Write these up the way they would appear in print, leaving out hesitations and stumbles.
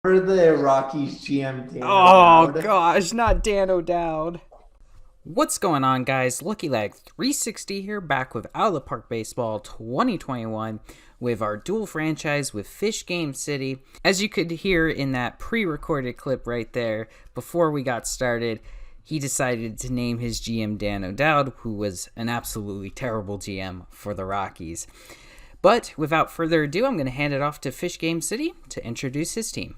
For the Rockies GM Dan Oh O'Dowd. gosh, not Dan O'Dowd. What's going on, guys? Lucky Lag 360 here, back with Out of the Park Baseball 2021 with our dual franchise with FishGameCity. As you could hear in that pre-recorded clip right there, before we got started, he decided to name his GM Dan O'Dowd, who was an absolutely terrible GM for the Rockies. But without further ado, I'm going to hand it off to FishGameCity to introduce his team.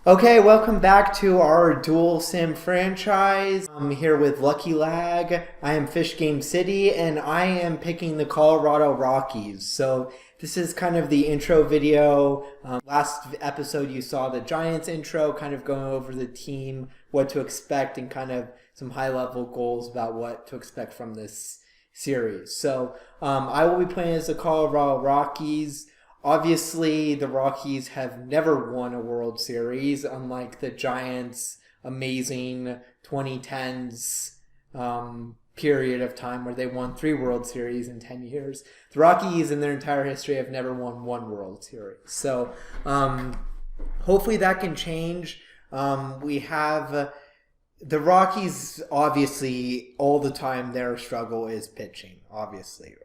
Okay, welcome back to our dual sim franchise. I'm here with Lucky Lag. I am FishGameCity, and I am picking the Colorado Rockies. So this is kind of the intro video. Last episode you saw the Giants intro, kind of going over the team, what to expect, and kind of some high-level goals about what to expect from this series. So I will be playing as the Colorado Rockies. Obviously, the Rockies have never won a World Series, unlike the Giants' amazing 2010s period of time where they won 3 World Series in 10 years. The Rockies, in their entire history, have never won 1 World Series. So hopefully that can change. We have the Rockies, obviously, all the time their struggle is pitching, obviously.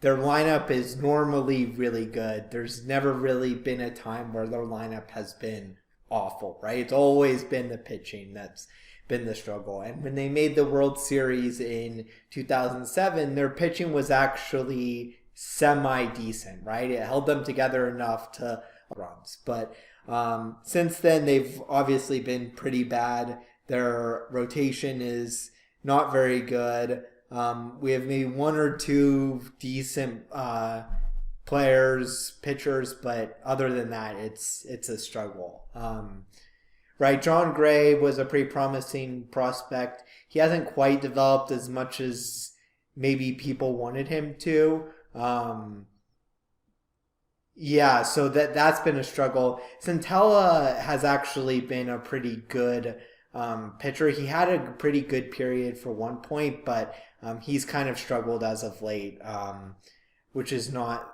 Their lineup is normally really good. There's never really been a time where their lineup has been awful, right? It's always been the pitching that's been the struggle. And when they made the World Series in 2007, their pitching was actually semi-decent, right? It held them together enough to runs. But since then, they've obviously been pretty bad. Their rotation is not very good. We have maybe 1 or 2 decent players, pitchers, but other than that, it's a struggle. Right, John Gray was a pretty promising prospect. He hasn't quite developed as much as maybe people wanted him to. Yeah, so that's been a struggle. Centella has actually been a pretty good pitcher. He had a pretty good period for one point, but he's kind of struggled as of late, which is not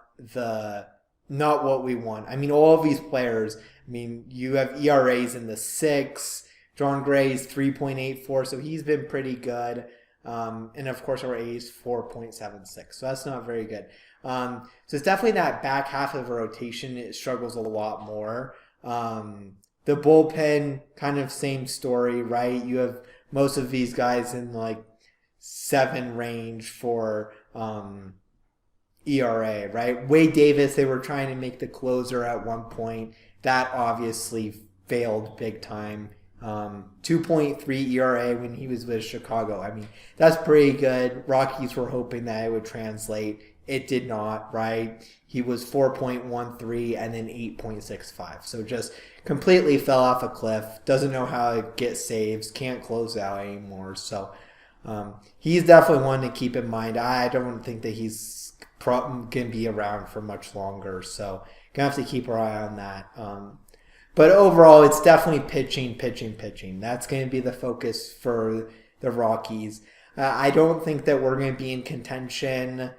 what we want. I mean, all of these players. I mean, you have ERAs in the 6. John Gray's 3.84, so he's been pretty good. And of course, our A's 4.76, so that's not very good. So it's definitely that back half of the rotation. It struggles a lot more. The bullpen, kind of same story, right? You have most of these guys in like 7 range for ERA, right? Wade Davis, they were trying to make the closer at one point. That obviously failed big time. 2.3 ERA when he was with Chicago. I mean, that's pretty good. Rockies were hoping that it would translate. It did not, right? He was 4.13 and then 8.65. So just completely fell off a cliff. Doesn't know how to get saves. Can't close out anymore. So he's definitely one to keep in mind. I don't think that he's going to be around for much longer. So going to have to keep our eye on that. But overall, it's definitely pitching. That's going to be the focus for the Rockies. I don't think that we're going to be in contention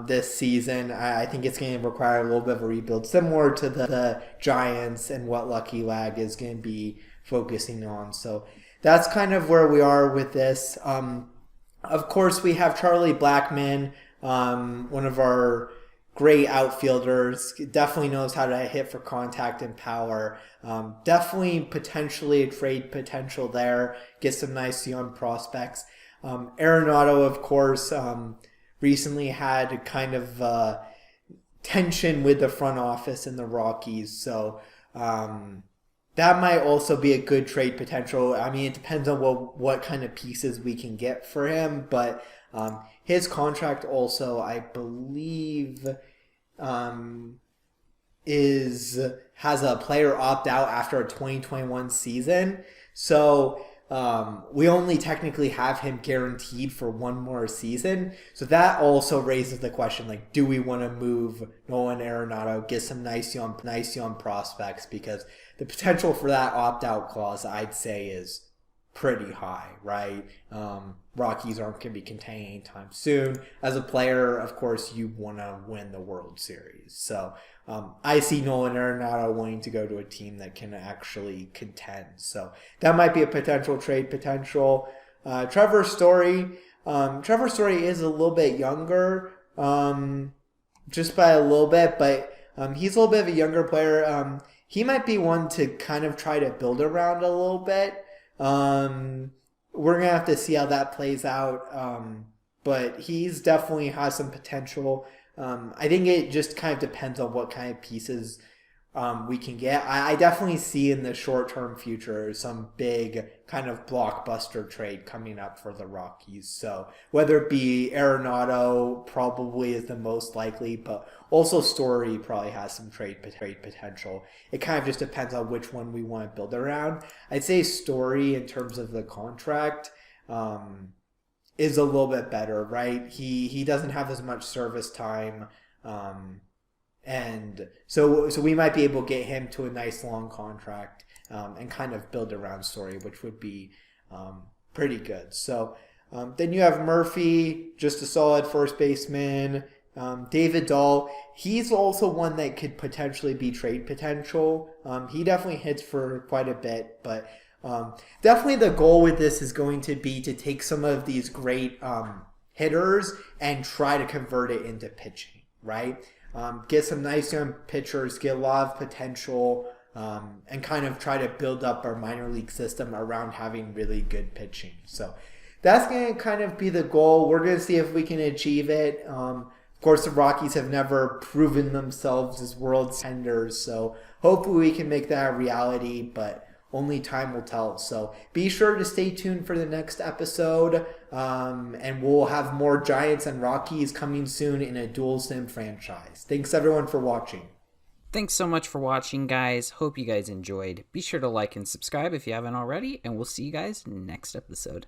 this season. I think it's going to require a little bit of a rebuild, similar to the Giants and what Lucky Lag is going to be focusing on. So that's kind of where we are with this. Of course, we have Charlie Blackmon, one of our great outfielders. Definitely knows how to hit for contact and power. Definitely potentially a trade potential there. Get some nice young prospects. Arenado, of course, recently had kind of tension with the front office in the Rockies. So that might also be a good trade potential. I mean, it depends on what kind of pieces we can get for him. But his contract also, I believe, has a player opt out after a 2021 season. So we only technically have him guaranteed for 1 more season. So that also raises the question, like, do we want to move Nolan Arenado, get some nice young prospects? Because the potential for that opt-out clause, I'd say, is pretty high, right? Rockies aren't going to be containing anytime soon. As a player, of course, you want to win the World Series. So I see Nolan Arenado wanting to go to a team that can actually contend. So that might be a potential trade potential. Trevor Story. Trevor Story is a little bit younger, just by a little bit, but he's a little bit of a younger player. He might be one to kind of try to build around a little bit. We're going to have to see how that plays out. But he's definitely has some potential. I think it just kind of depends on what kind of pieces we can get. I definitely see in the short-term future some big kind of blockbuster trade coming up for the Rockies. So whether it be Arenado probably is the most likely, but also Story probably has some trade potential. It kind of just depends on which one we want to build around. I'd say Story in terms of the contract is a little bit better, right? He doesn't have as much service time. And so we might be able to get him to a nice long contract and kind of build around Story, which would be pretty good. So then you have Murphy, just a solid first baseman. David Dahl, he's also one that could potentially be trade potential. He definitely hits for quite a bit, but definitely the goal with this is going to be to take some of these great hitters and try to convert it into pitching, right? Get some nice young pitchers, get a lot of potential, and kind of try to build up our minor league system around having really good pitching. So that's going to kind of be the goal. We're going to see if we can achieve it. Of course, the Rockies have never proven themselves as world contenders, so hopefully we can make that a reality, but only time will tell. So be sure to stay tuned for the next episode, and we'll have more Giants and Rockies coming soon in a Duel Sim franchise. Thanks everyone for watching. Thanks so much for watching, guys. Hope you guys enjoyed. Be sure to like and subscribe if you haven't already, and we'll see you guys next episode.